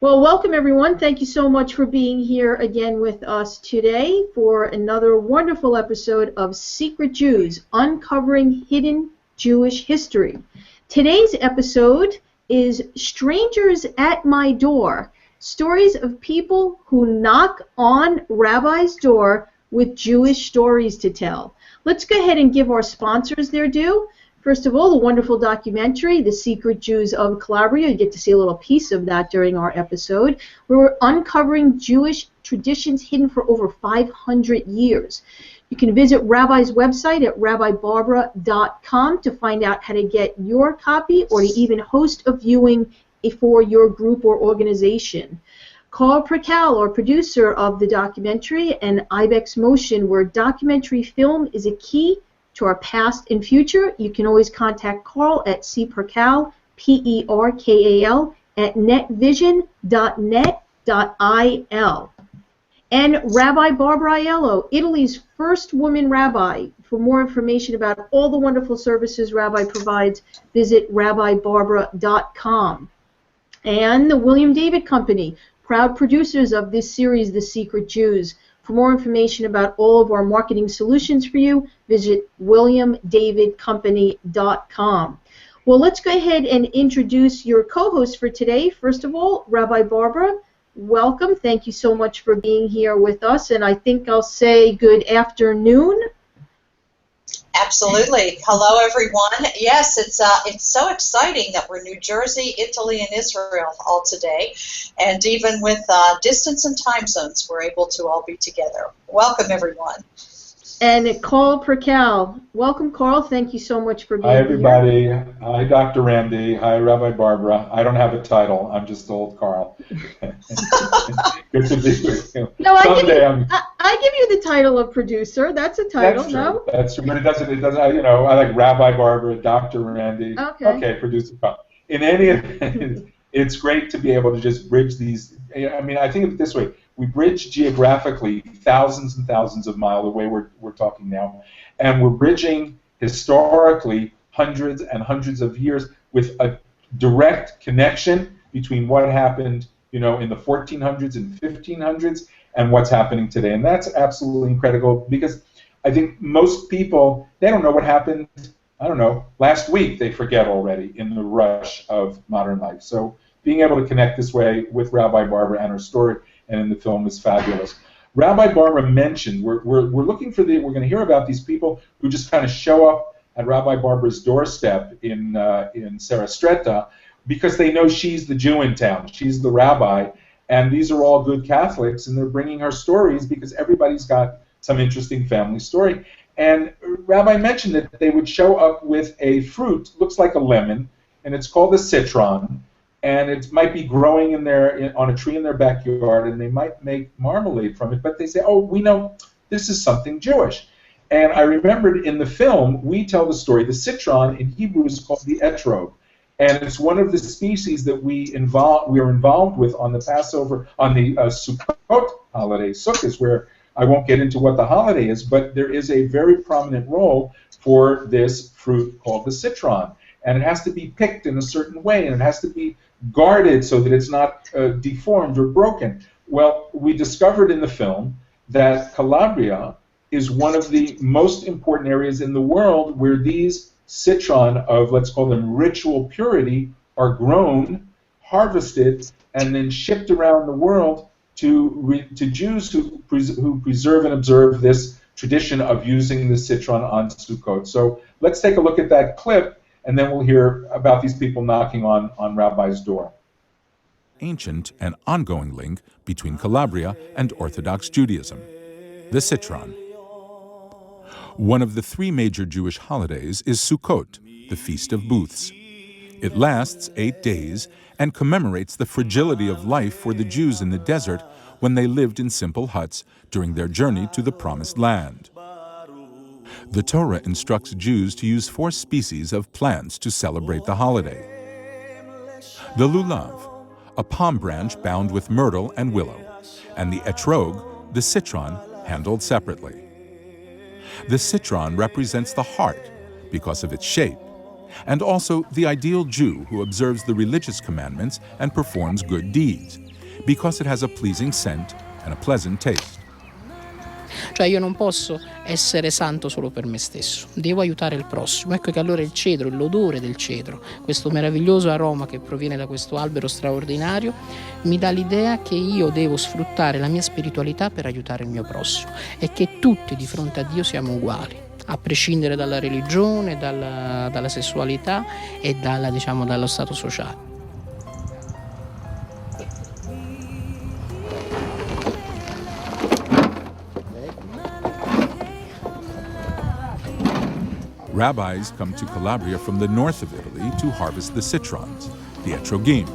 Well, welcome everyone. Thank you so much for being here again with us today for another wonderful episode of Secret Jews, Uncovering Hidden Jewish History. Today's episode is Strangers at My Door, stories of people who knock on Rabbi's door with Jewish stories to tell. Let's go ahead and give our sponsors their due. First of all, the wonderful documentary, The Secret Jews of Calabria. You get to see a little piece of that during our episode. We're uncovering Jewish traditions hidden for over 500 years. You can visit Rabbi's website at rabbibarbara.com to find out how to get your copy or to even host a viewing for your group or organization. Carl Perkal, our producer of the documentary, and IbexMotion, where documentary film is a key to our past and future. You can always contact Carl at cperkal, P-E-R-K-A-L, at netvision.net.il. And Rabbi Barbara Aiello, Italy's first woman rabbi. For more information about all the wonderful services Rabbi provides, visit rabbibarbara.com. And the William David Company, proud producers of this series, The Secret Jews. For more information about all of our marketing solutions for you, visit williamdavidcompany.com. Well, let's go ahead and introduce your co-host for today. First of all, Rabbi Barbara, welcome. Thank you so much for being here with us, and I think I'll say good afternoon. Absolutely. Hello, everyone. Yes, it's so exciting that we're New Jersey, Italy, and Israel all today. And even with distance and time zones, we're able to all be together. Welcome, everyone. And Carl Perkal. Welcome, Carl. Thank you so much for being here. Hi, everybody. Hi, Dr. Randy. Hi, Rabbi Barbara. I don't have a title. I'm just old Carl. Good to be with you. No, I give you the title of producer. That's a title, that's true. No? That's true, but it doesn't, I like Rabbi Barbara, Dr. Randy. Okay, producer Carl. In any event, it's great to be able to just bridge these. I mean, I think of it this way. We bridge geographically thousands and thousands of miles the way we're talking now, and we're bridging historically hundreds and hundreds of years with a direct connection between what happened, in the 1400s and 1500s and what's happening today. And that's absolutely incredible because I think most people, they don't know what happened, last week. They forget already in the rush of modern life. So being able to connect this way with Rabbi Barbara and her story and in the film is fabulous. Rabbi Barbara mentioned we're looking for we're going to hear about these people who just kind of show up at Rabbi Barbara's doorstep in Sarasota because they know she's the Jew in town, she's the rabbi, and these are all good Catholics, and they're bringing her stories because everybody's got some interesting family story. And Rabbi mentioned that they would show up with a fruit, looks like a lemon, and it's called a citron. And it might be growing on a tree in their backyard, and they might make marmalade from it, but they say, oh, we know this is something Jewish. And I remembered in the film, we tell the story, the citron in Hebrew is called the etrog, and it's one of the species that we are involved with on the Passover, on the Sukkot holiday, Sukkot, where I won't get into what the holiday is, but there is a very prominent role for this fruit called the citron. And it has to be picked in a certain way, and it has to be guarded so that it's not deformed or broken. Well, we discovered in the film that Calabria is one of the most important areas in the world where these citron of, let's call them ritual purity, are grown, harvested, and then shipped around the world to Jews who preserve and observe this tradition of using the citron on Sukkot. So let's take a look at that clip, and then we'll hear about these people knocking on Rabbi's door. Ancient and ongoing link between Calabria and Orthodox Judaism, the citron. One of the three major Jewish holidays is Sukkot, the Feast of Booths. It lasts 8 days and commemorates the fragility of life for the Jews in the desert when they lived in simple huts during their journey to the Promised Land. The Torah instructs Jews to use 4 species of plants to celebrate the holiday. The lulav, a palm branch bound with myrtle and willow, and the etrog, the citron, handled separately. The citron represents the heart because of its shape, and also the ideal Jew who observes the religious commandments and performs good deeds, because it has a pleasing scent and a pleasant taste. Cioè io non posso essere santo solo per me stesso, devo aiutare il prossimo. Ecco che allora il cedro, l'odore del cedro, questo meraviglioso aroma che proviene da questo albero straordinario, mi dà l'idea che io devo sfruttare la mia spiritualità per aiutare il mio prossimo e che tutti di fronte a Dio siamo uguali, a prescindere dalla religione, dalla sessualità e dallo stato sociale. Rabbis come to Calabria from the north of Italy to harvest the citrons, the etrogim,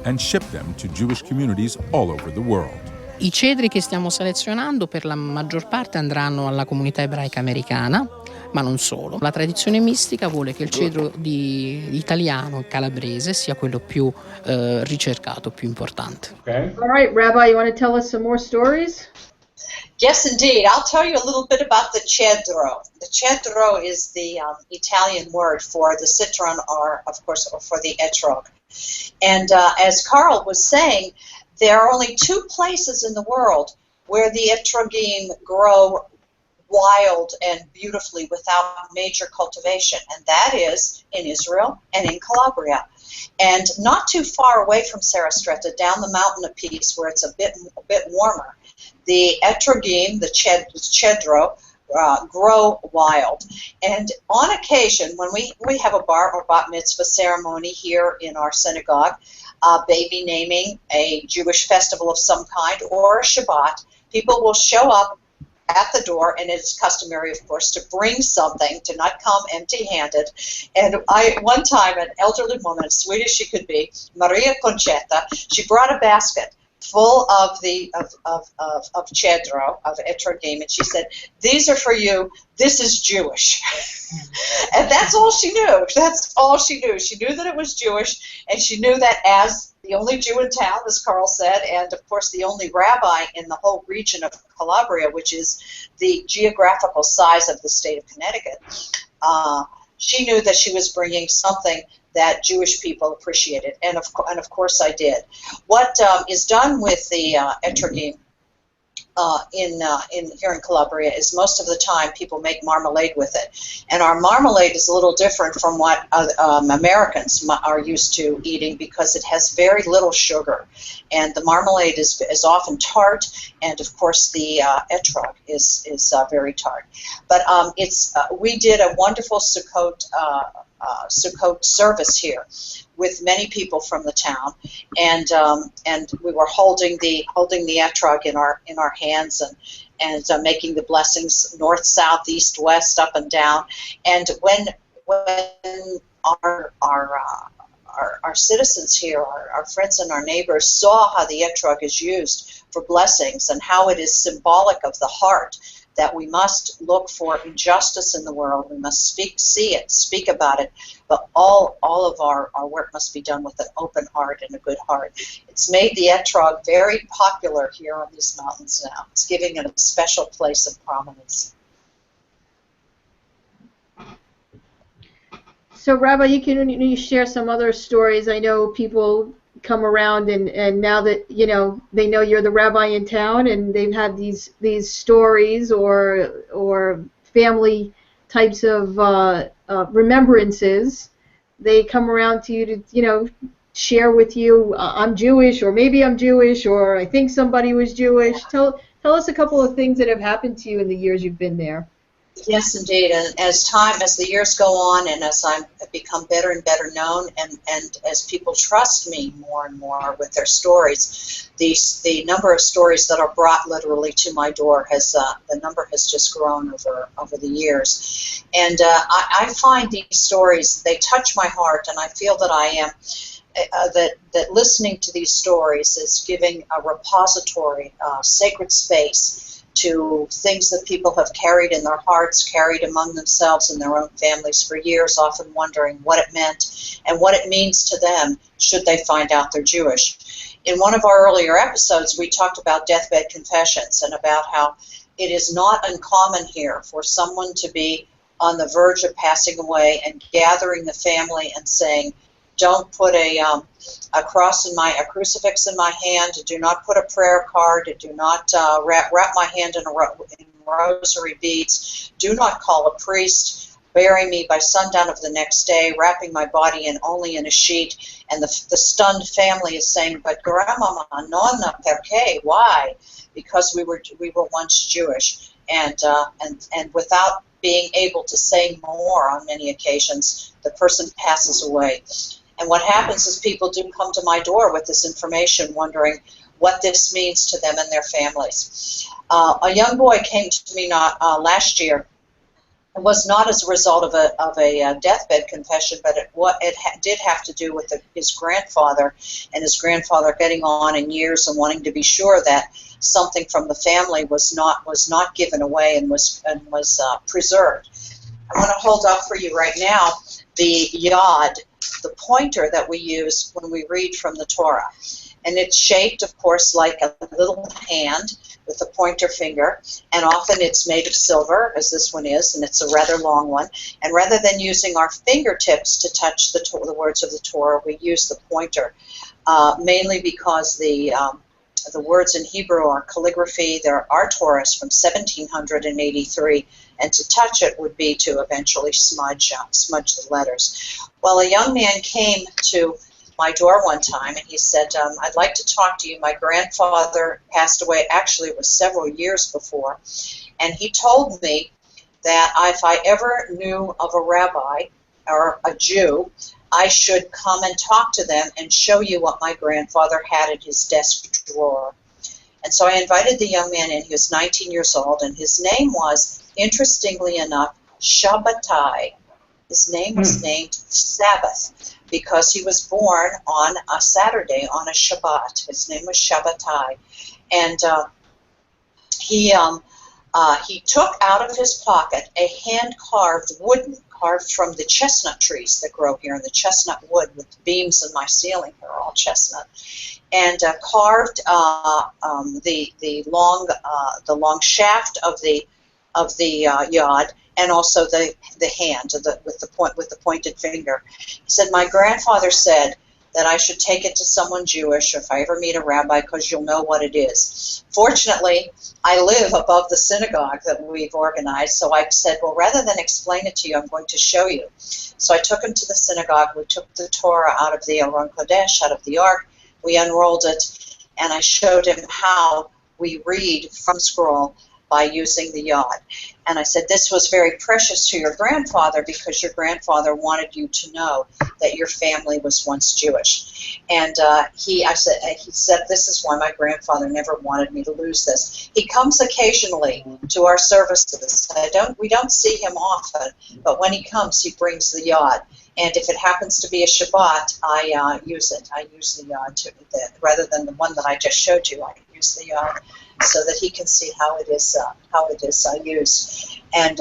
and ship them to Jewish communities all over the world. I cedri che stiamo selezionando per la maggior parte andranno alla comunità ebraica americana, ma non solo. La tradizione mistica vuole che il cedro italiano e calabrese sia quello più ricercato, più importante. Okay. All right, Rabbi, you want to tell us some more stories? Yes, indeed. I'll tell you a little bit about the cedro. The cedro is the Italian word for the citron, or of course, for the etrog. And as Carl was saying, there are only two places in the world where the etrogim grow wild and beautifully without major cultivation, and that is in Israel and in Calabria. And not too far away from Sarastretta, down the mountain a piece where it's a bit warmer, the etrogim, the cedro, grow wild. And on occasion, when we have a bar or bat mitzvah ceremony here in our synagogue, baby naming, a Jewish festival of some kind, or a Shabbat, people will show up at the door, and it's customary, of course, to bring something, to not come empty-handed. And one time, an elderly woman, as sweet as she could be, Maria Concetta, she brought a basket full of cedro, of etrogim, and she said, "These are for you. This is Jewish." And that's all she knew. That's all she knew. She knew that it was Jewish, and she knew that as the only Jew in town, as Carl said, and of course the only rabbi in the whole region of Calabria, which is the geographical size of the state of Connecticut, she knew that she was bringing something that Jewish people appreciated, and of course I did. What is done with the etrogim here in Calabria is most of the time people make marmalade with it, and our marmalade is a little different from what Americans are used to eating because it has very little sugar, and the marmalade is often tart, and of course the etrog is very tart. But we did a wonderful Sukkot service here with many people from the town, and we were holding the etrog in our hands and making the blessings north, south, east, west, up and down. And when our citizens here, our friends and our neighbors, saw how the etrog is used for blessings and how it is symbolic of the heart, that we must look for injustice in the world, we must see it, speak about it, but all of our work must be done with an open heart and a good heart. It's made the etrog very popular here on these mountains now. It's giving it a special place of prominence. So, Rabbi, you share some other stories. I know people come around and now that they know you're the rabbi in town, and they've had these stories or family types of remembrances, they come around to you to share with you, I'm Jewish, or maybe I'm Jewish, or I think somebody was Jewish. Tell us a couple of things that have happened to you in the years you've been there. Yes, indeed. And as the years go on, and as I've become better and better known, and as people trust me more and more with their stories, the number of stories that are brought literally to my door the number has just grown over the years. And I find these stories, they touch my heart, and I feel that I am that listening to these stories is giving a repository, sacred space to things that people have carried in their hearts, carried among themselves and their own families for years, often wondering what it meant and what it means to them should they find out they're Jewish. In one of our earlier episodes, we talked about deathbed confessions and about how it is not uncommon here for someone to be on the verge of passing away and gathering the family and saying, Don't put a crucifix in my hand. Do not put a prayer card. Do not wrap my hand in rosary beads. Do not call a priest. Bury me by sundown of the next day, wrapping my body only in a sheet. And the stunned family is saying, "But Grandmama, nonna, perché? Why?" Because we were once Jewish, and without being able to say more on many occasions, the person passes away. And what happens is people do come to my door with this information, wondering what this means to them and their families. A young boy came to me last year. It was not as a result of a deathbed confession, but it did have to do with his grandfather, and his grandfather getting on in years and wanting to be sure that something from the family was not given away and was preserved. I want to hold up for you right now the yod, the pointer that we use when we read from the Torah. And it's shaped, of course, like a little hand with a pointer finger, and often it's made of silver, as this one is, and it's a rather long one. And rather than using our fingertips to touch the words of the Torah, we use the pointer, mainly because the words in Hebrew are calligraphy. There are Torahs from 1783, and to touch it would be to eventually smudge the letters. Well, a young man came to my door one time, and he said, "I'd like to talk to you. My grandfather passed away. Actually, it was several years before, and he told me that if I ever knew of a rabbi or a Jew, I should come and talk to them and show you what my grandfather had in his desk drawer." And so I invited the young man in. He was 19 years old, and his name was, interestingly enough, Shabbatai. His name was named Sabbath, because he was born on a Saturday, on a Shabbat. His name was Shabbatai. And he took out of his pocket a hand-carved wooden, carved from the chestnut trees that grow here, in the chestnut wood with the beams in my ceiling here are all chestnut, and carved the long shaft of the yod, and also the hand with the pointed finger. He said, "My grandfather said that I should take it to someone Jewish if I ever meet a rabbi, because you'll know what it is." Fortunately, I live above the synagogue that we've organized, so I said, well, rather than explain it to you, I'm going to show you. So I took him to the synagogue. We took the Torah out of the Aron Kodesh, out of the Ark. We unrolled it, and I showed him how we read from scroll by using the yod. And I said, this was very precious to your grandfather because your grandfather wanted you to know that your family was once Jewish. And he said, this is why my grandfather never wanted me to lose this. He comes occasionally to our services. We don't see him often, but when he comes, he brings the yod. And if it happens to be a Shabbat, I use it. I use the yod rather than the one that I just showed you. I use the yod so that he can see how it is used and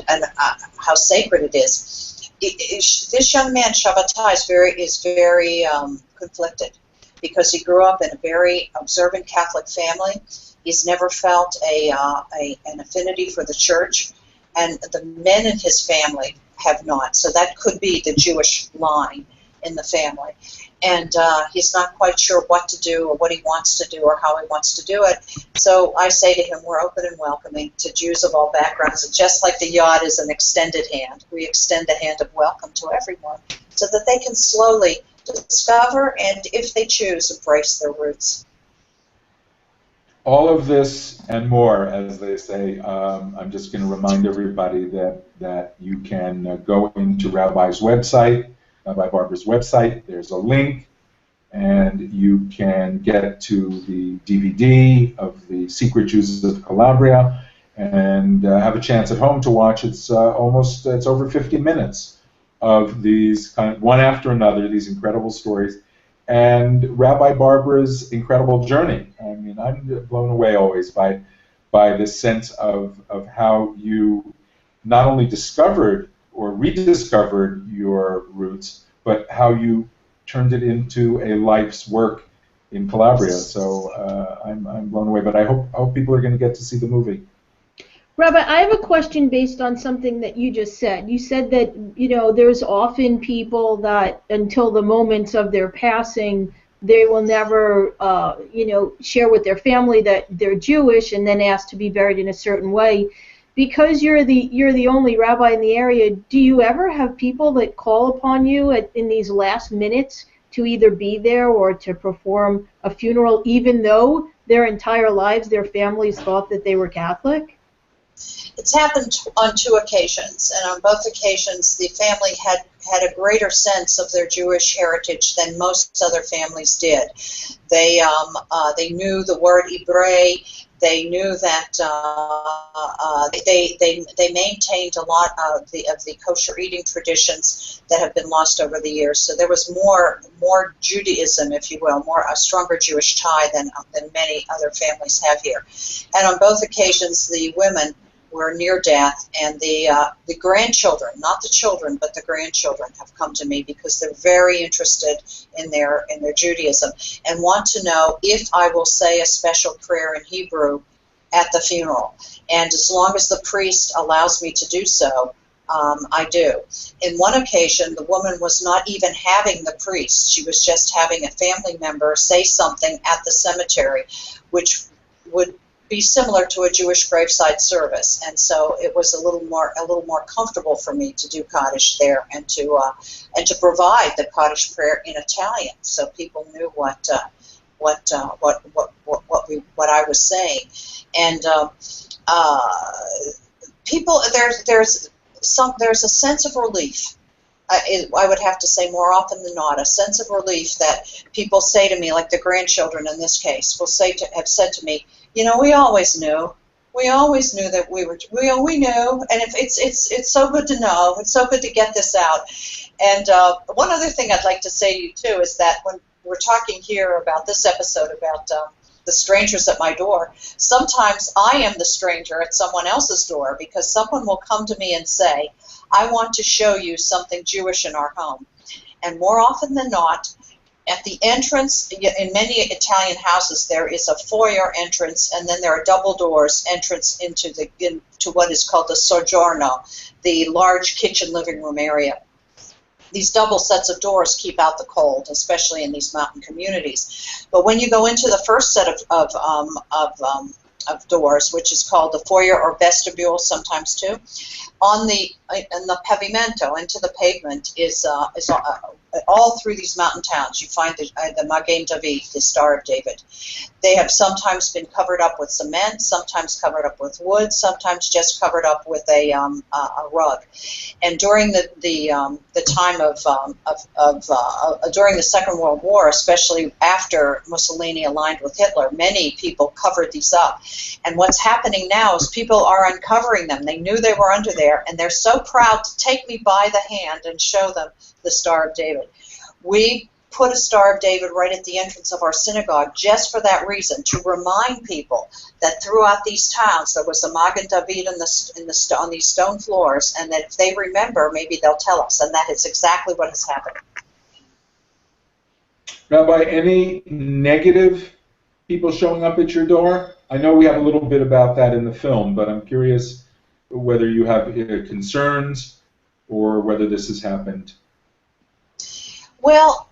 how sacred it is. This young man, Shabbatai, is very conflicted because he grew up in a very observant Catholic family. He's never felt an affinity for the church, and the men in his family have not. So that could be the Jewish line in the family. And he's not quite sure what to do or what he wants to do or how he wants to do it. So I say to him, we're open and welcoming to Jews of all backgrounds. And just like the yod is an extended hand, we extend a hand of welcome to everyone so that they can slowly discover and, if they choose, embrace their roots. All of this and more, as they say, I'm just going to remind everybody that you can go into Rabbi's website, Rabbi Barbara's website. There's a link, and you can get to the DVD of the Secret Jews of Calabria and have a chance at home to watch. It's over 50 minutes of these kind of one after another, these incredible stories, and Rabbi Barbara's incredible journey. I mean, I'm blown away always by this sense of how you not only discovered or rediscovered your roots, but how you turned it into a life's work in Calabria. So I'm blown away. But I hope people are going to get to see the movie. Rabbi, I have a question based on something that you just said. You said that, there's often people that until the moments of their passing, they will never, share with their family that they're Jewish and then ask to be buried in a certain way. Because you're the only rabbi in the area, do you ever have people that call upon you in these last minutes to either be there or to perform a funeral, even though their entire lives, their families thought that they were Catholic? It's happened on 2 occasions, and on both occasions the family had a greater sense of their Jewish heritage than most other families did. They knew the word Ibre. They knew that they maintained a lot of the kosher eating traditions that have been lost over the years. So there was more Judaism, if you will, a stronger Jewish tie than many other families have here. And on both occasions, the women were near death, and the grandchildren, not the children, but the grandchildren, have come to me because they're very interested in their Judaism and want to know if I will say a special prayer in Hebrew at the funeral. And as long as the priest allows me to do so, I do. In one occasion, the woman was not even having the priest. She was just having a family member say something at the cemetery, which would be similar to a Jewish graveside service, and so it was a little more comfortable for me to do Kaddish there and to provide the Kaddish prayer in Italian, so people knew what I was saying, and people there's a sense of relief. I would have to say more often than not, a sense of relief that people say to me, like the grandchildren in this case, have said to me, we always knew. We always knew that we knew, and it's so good to know. It's so good to get this out. And one other thing I'd like to say to you too is that when we're talking here about this episode about the strangers at my door, sometimes I am the stranger at someone else's door because someone will come to me and say, I want to show you something Jewish in our home. And more often than not, at the entrance, in many Italian houses, there is a foyer entrance, and then there are double doors entrance into what is called the soggiorno, the large kitchen living room area. These double sets of doors keep out the cold, especially in these mountain communities. But when you go into the first set of doors, which is called the foyer or vestibule sometimes too, in the pavimento, into the pavement, is all through these mountain towns. You find the Magen David, the Star of David. They have sometimes been covered up with cement, sometimes covered up with wood, sometimes just covered up with a rug. And during the time during the Second World War, especially after Mussolini aligned with Hitler, many people covered these up. And what's happening now is people are uncovering them. They knew they were under there, and they're so proud to take me by the hand and show them the Star of David. We put a Star of David right at the entrance of our synagogue just for that reason, to remind people that throughout these towns there was a Magen David on these stone floors, and that if they remember, maybe they'll tell us, and that is exactly what has happened. Rabbi, any negative people showing up at your door? I know we have a little bit about that in the film, but I'm curious whether you have concerns or whether this has happened. Well,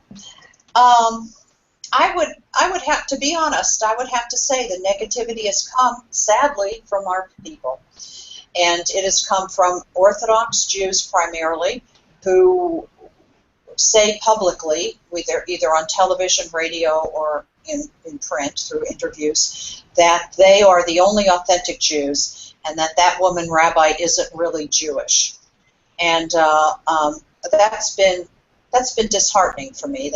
I would have to be honest. I would have to say the negativity has come, sadly, from our people, and it has come from Orthodox Jews primarily, who say publicly, either on television, radio, or in print through interviews, that they are the only authentic Jews, and that woman rabbi isn't really Jewish, and that's been disheartening for me.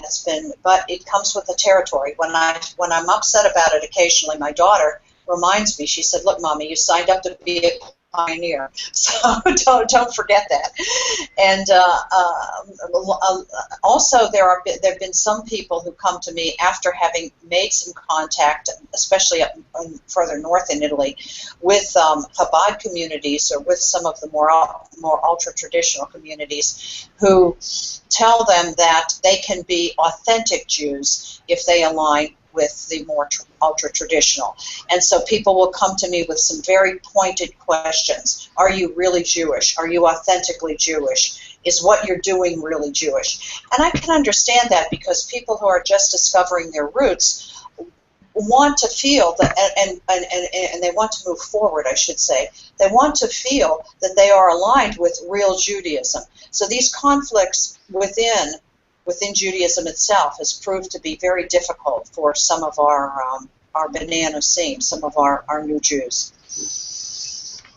But it comes with the territory. When I'm upset about it, occasionally my daughter reminds me. She said, "Look, Mommy, you signed up to be a pioneer, so don't forget that." And also, there have been some people who come to me after having made some contact, especially up further north in Italy, with Chabad communities or with some of the more ultra traditional communities, who tell them that they can be authentic Jews if they align with the more ultra-traditional. And so people will come to me with some very pointed questions. Are you really Jewish? Are you authentically Jewish? Is what you're doing really Jewish? And I can understand that, because people who are just discovering their roots want to feel that, and they want to move forward, I should say. They want to feel that they are aligned with real Judaism. So these conflicts within Judaism itself has proved to be very difficult for some of our B'nai Anusim, some of our new Jews.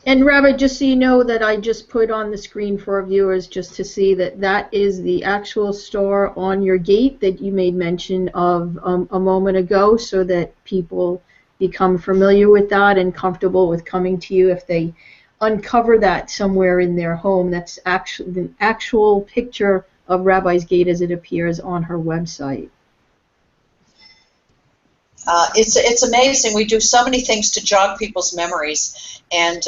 And Rabbi, just so you know, that I just put on the screen for our viewers just to see that is the actual star on your gate that you made mention of a moment ago, so that people become familiar with that and comfortable with coming to you if they uncover that somewhere in their home. That's actually the actual picture of Rabbi's gate as it appears on her website. It's amazing. We do so many things to jog people's memories, and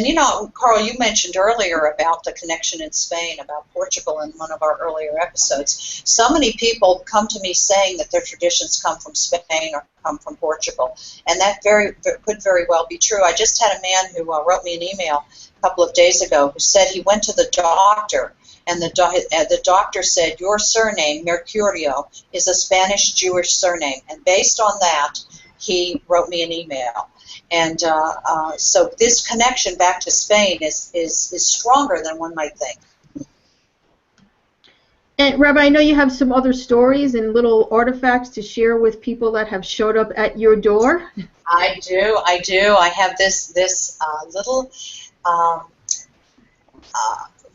you know, Carl, you mentioned earlier about the connection in Spain, about Portugal in one of our earlier episodes. So many people come to me saying that their traditions come from Spain or come from Portugal, and that could very well be true. I just had a man who wrote me an email a couple of days ago who said he went to the doctor, and the doctor said, your surname, Mercurio, is a Spanish Jewish surname. And based on that, he wrote me an email. And so this connection back to Spain is stronger than one might think. And Rabbi, I know you have some other stories and little artifacts to share with people that have showed up at your door. I do. I have this little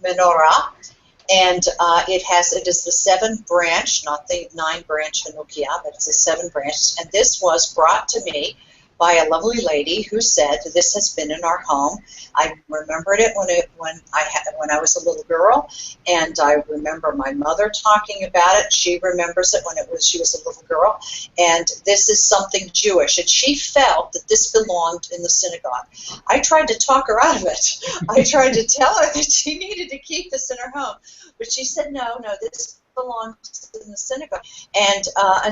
menorah. And it is the Sevenbranch, not the 9-branch Hanukkah, but it's a 7-branch. And this was brought to me by a lovely lady who said, this has been in our home. I remembered it when I was a little girl, and I remember my mother talking about it. She remembers it when she was a little girl, and this is something Jewish. And she felt that this belonged in the synagogue. I tried to talk her out of it. I tried to tell her that she needed to keep this in her home, but she said, no, this belongs in the synagogue, and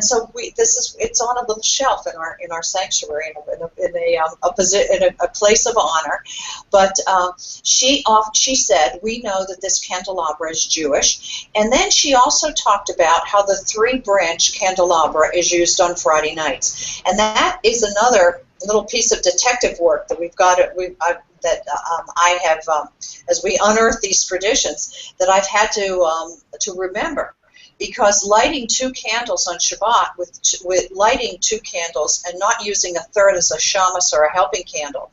so it's on a little shelf in our sanctuary in a place of honor. But she said, we know that this candelabra is Jewish, and then she also talked about how the 3-branch candelabra is used on Friday nights, and that is another little piece of detective work that we've got. I have, as we unearth these traditions, that I've had to remember, because lighting 2 candles on Shabbat, with lighting 2 candles and not using a third as a shamas or a helping candle,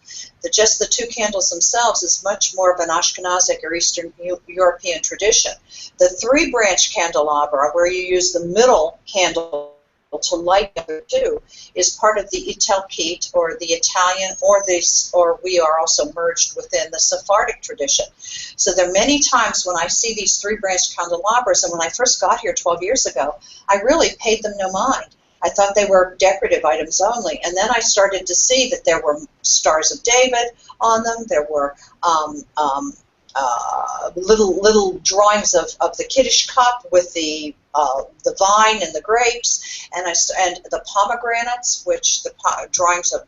just the 2 candles themselves is much more of an Ashkenazic or Eastern European tradition. The 3-branch candelabra, where you use the middle candle to light the other 2, is part of the Italkit, or the Italian, or we are also merged within the Sephardic tradition. So there are many times when I see these 3-branch candelabras, and when I first got here 12 years ago, I really paid them no mind. I thought they were decorative items only, and then I started to see that there were stars of David on them. There were little drawings of the Kiddush cup with the vine and the grapes, and the pomegranates, which the drawings of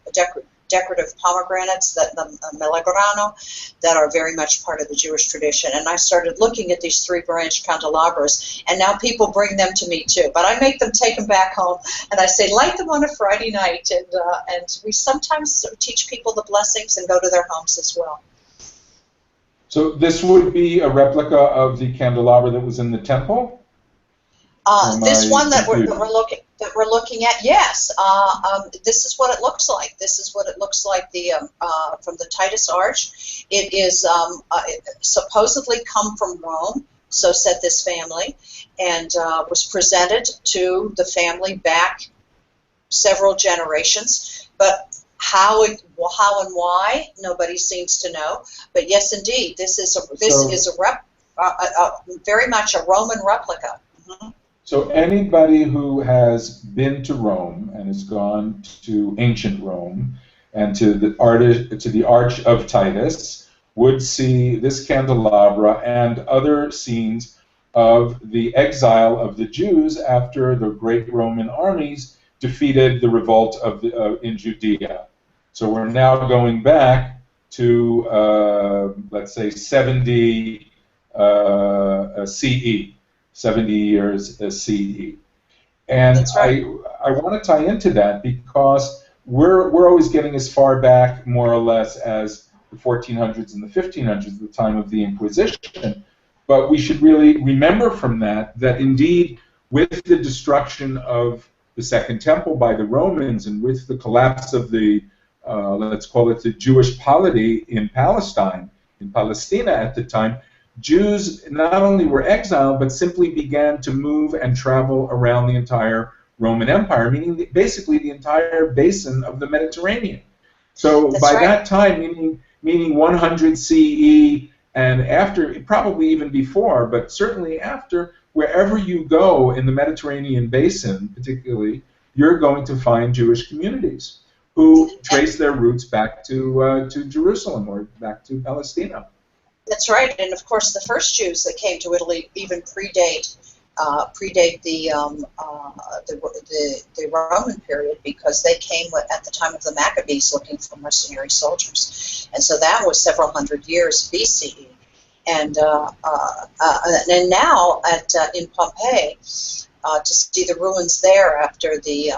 decorative pomegranates, that the melagrano, that are very much part of the Jewish tradition. And I started looking at these 3-branch candelabras, and now people bring them to me too. But I make them take them back home, and I say, light them on a Friday night, and we sometimes teach people the blessings and go to their homes as well. So this would be a replica of the candelabra that was in the temple? This one that we're looking at, yes. This is what it looks like. This is what it looks like from the Titus Arch. It is supposedly come from Rome, so said this family, and was presented to the family back several generations. But how and why, nobody seems to know. But yes, indeed, this is very much a Roman replica. Mm-hmm. So anybody who has been to Rome and has gone to ancient Rome and to the Arch of Titus would see this candelabra and other scenes of the exile of the Jews after the great Roman armies defeated the revolt in Judea. So we're now going back to, let's say, 70 CE, 70 years CE. And That's right. I want to tie into that because we're always getting as far back, more or less, as the 1400s and the 1500s, the time of the Inquisition. But we should really remember from that indeed, with the destruction of the Second Temple by the Romans and with the collapse of the, let's call it the Jewish polity in Palestine, in Palestina at the time, Jews not only were exiled, but simply began to move and travel around the entire Roman Empire, meaning basically the entire basin of the Mediterranean. So That's by right. that time, meaning 100 CE, and after, probably even before, but certainly after, wherever you go in the Mediterranean basin, particularly, you're going to find Jewish communities who trace their roots back to Jerusalem or back to Palestine. That's right, and of course the first Jews that came to Italy even predate the Roman period, because they came at the time of the Maccabees looking for mercenary soldiers, and so that was several hundred years BCE. And now in Pompeii, to see the ruins there after the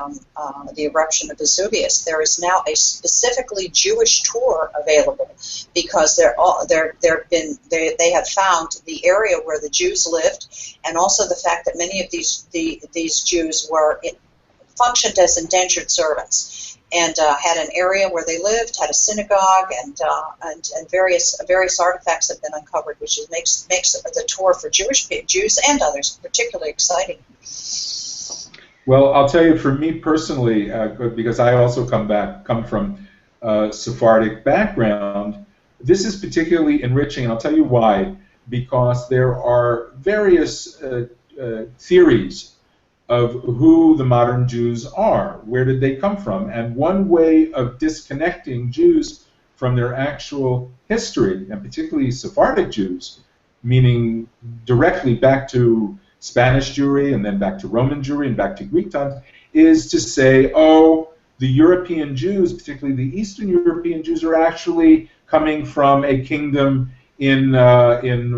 eruption of Vesuvius, there is now a specifically Jewish tour available, because they have found the area where the Jews lived, and also the fact that many of these Jews functioned as indentured servants, and had an area where they lived, had a synagogue, and various artifacts have been uncovered, which makes the tour for Jews and others particularly exciting. Well, I'll tell you, for me personally, because I also come from Sephardic background, this is particularly enriching, and I'll tell you why. Because there are various theories of who the modern Jews are. Where did they come from? And one way of disconnecting Jews from their actual history, and particularly Sephardic Jews, meaning directly back to Spanish Jewry and then back to Roman Jewry and back to Greek times, is to say, oh, the European Jews, particularly the Eastern European Jews, are actually coming from a kingdom in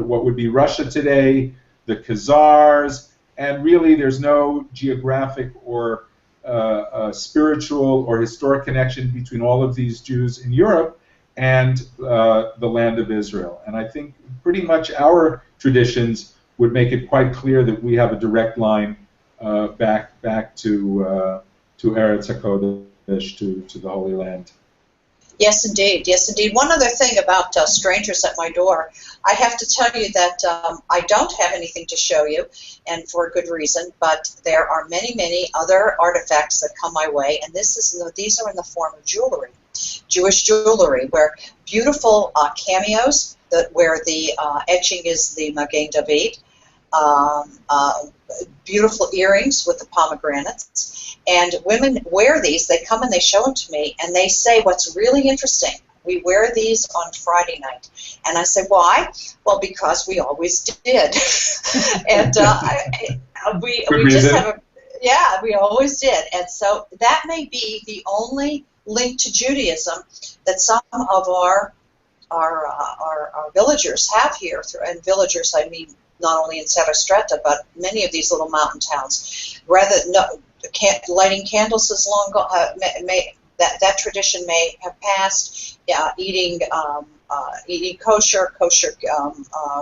what would be Russia today, the Khazars, and really there's no geographic or spiritual or historic connection between all of these Jews in Europe and the land of Israel. And I think pretty much our traditions would make it quite clear that we have a direct line back to Eretz HaKodesh, to the Holy Land. Yes, indeed. Yes, indeed. One other thing about strangers at my door, I have to tell you that I don't have anything to show you, and for a good reason, but there are many, many other artifacts that come my way, and these are in the form of jewelry, Jewish jewelry, where beautiful cameos, where the etching is the Magen David, beautiful earrings with the pomegranates. And women wear these, they come and they show them to me, and they say, what's really interesting, we wear these on Friday night. And I say, why? Well, because we always did. And we just have we always did. And so that may be the only link to Judaism that some of our villagers have here. And villagers, I mean, not only in Sevastrata, but many of these little mountain towns. Lighting candles is long gone. That tradition may have passed. Yeah, eating kosher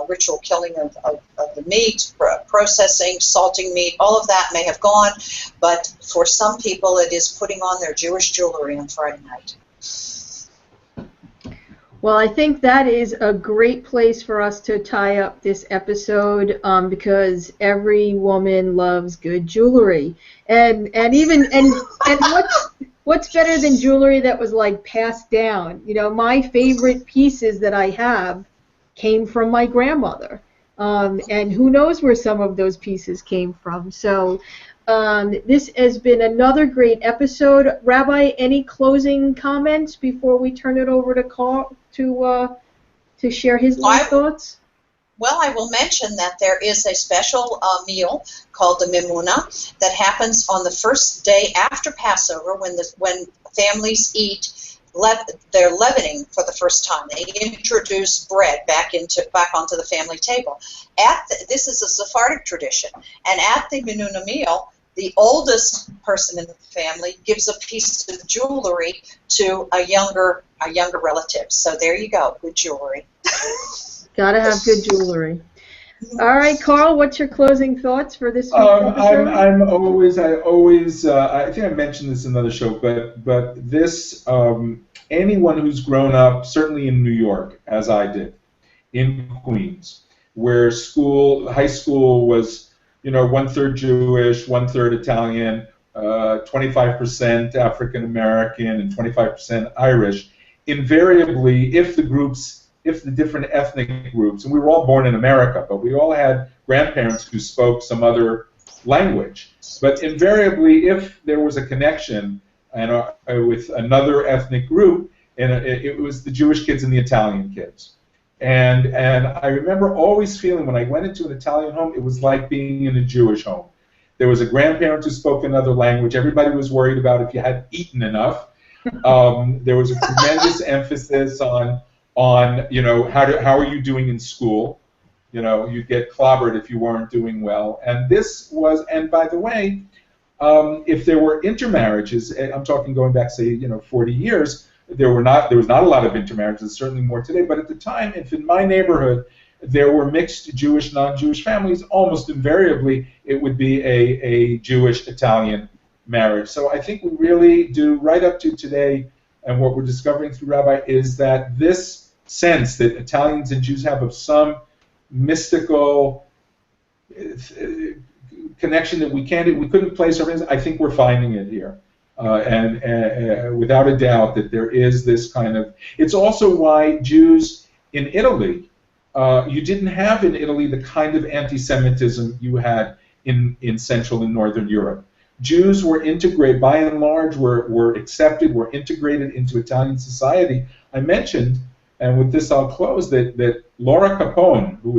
ritual killing of the meat, processing, salting meat, all of that may have gone. But for some people, it is putting on their Jewish jewelry on Friday night. Well, I think that is a great place for us to tie up this episode, because every woman loves good jewelry, and what's better than jewelry that was like passed down? You know, my favorite pieces that I have came from my grandmother, and who knows where some of those pieces came from. So this has been another great episode. Rabbi, any closing comments before we turn it over to Carl to share his thoughts? Well, I will mention that there is a special meal called the Mimuna that happens on the first day after Passover when families eat. They're leavening for the first time. They introduce bread back onto the family table. This is a Sephardic tradition, and at the Menuna meal, the oldest person in the family gives a piece of jewelry to a younger relative. So there you go, good jewelry. Gotta have good jewelry. All right, Carl, what's your closing thoughts for this week's episode? I think I mentioned this in another show, but this, anyone who's grown up, certainly in New York, as I did, in Queens, where high school was, 1/3 Jewish, 1/3 Italian, 25% African American, and 25% Irish, invariably, if the different ethnic groups, and we were all born in America, but we all had grandparents who spoke some other language. But invariably, if there was a connection with another ethnic group, and it was the Jewish kids and the Italian kids. And I remember always feeling when I went into an Italian home, it was like being in a Jewish home. There was a grandparent who spoke another language. Everybody was worried about if you had eaten enough. There was a tremendous emphasis on how are you doing in school? You'd get clobbered if you weren't doing well. And by the way, if there were intermarriages, I'm talking going back, say, 40 years, there was not a lot of intermarriages, certainly more today, but at the time, if in my neighborhood there were mixed Jewish, non-Jewish families, almost invariably it would be a Jewish-Italian marriage. So I think we really do, right up to today, and what we're discovering through Rabbi, is that this sense that Italians and Jews have of some mystical connection that we couldn't place our hands. I think we're finding it here, and without a doubt that there is this kind of. It's also why Jews in Italy, you didn't have in Italy the kind of anti-Semitism you had in Central and Northern Europe. Jews were integrated, by and large, were accepted, were integrated into Italian society. I mentioned, and with this I'll close, that Laura Capone, who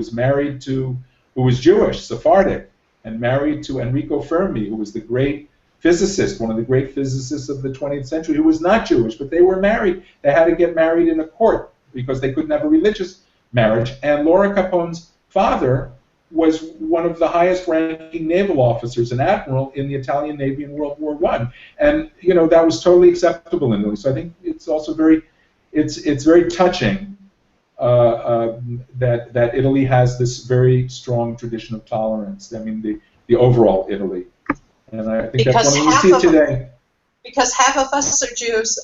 was Jewish, Sephardic, and married to Enrico Fermi, who was the great physicist, one of the great physicists of the 20th century, who was not Jewish, but they were married. They had to get married in a court because they couldn't have a religious marriage. And Laura Capone's father was one of the highest-ranking naval officers, an admiral in the Italian Navy in World War I. And that was totally acceptable in Italy. So I think it's also very touching that Italy has this very strong tradition of tolerance. I mean, the overall Italy, and I think that's something we see today. Because half of us are Jews.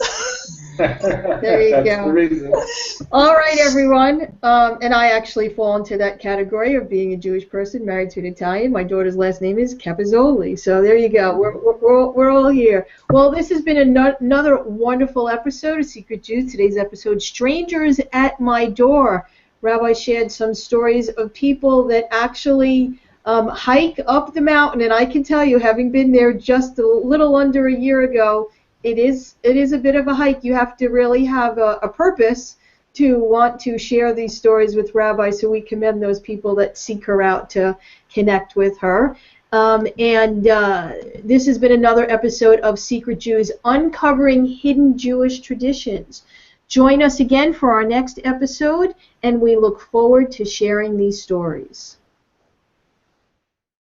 There you go. All right, everyone. And I actually fall into that category of being a Jewish person married to an Italian. My daughter's last name is Capizzoli. So there you go. We're all here. Well, this has been another wonderful episode of Secret Jews. Today's episode, Strangers at My Door. Rabbi shared some stories of people that actually hike up the mountain, and I can tell you, having been there just a little under a year ago, it is a bit of a hike. You have to really have a purpose to want to share these stories with Rabbi, so we commend those people that seek her out to connect with her. This has been another episode of Secret Jews, uncovering hidden Jewish traditions. Join us again for our next episode, and we look forward to sharing these stories.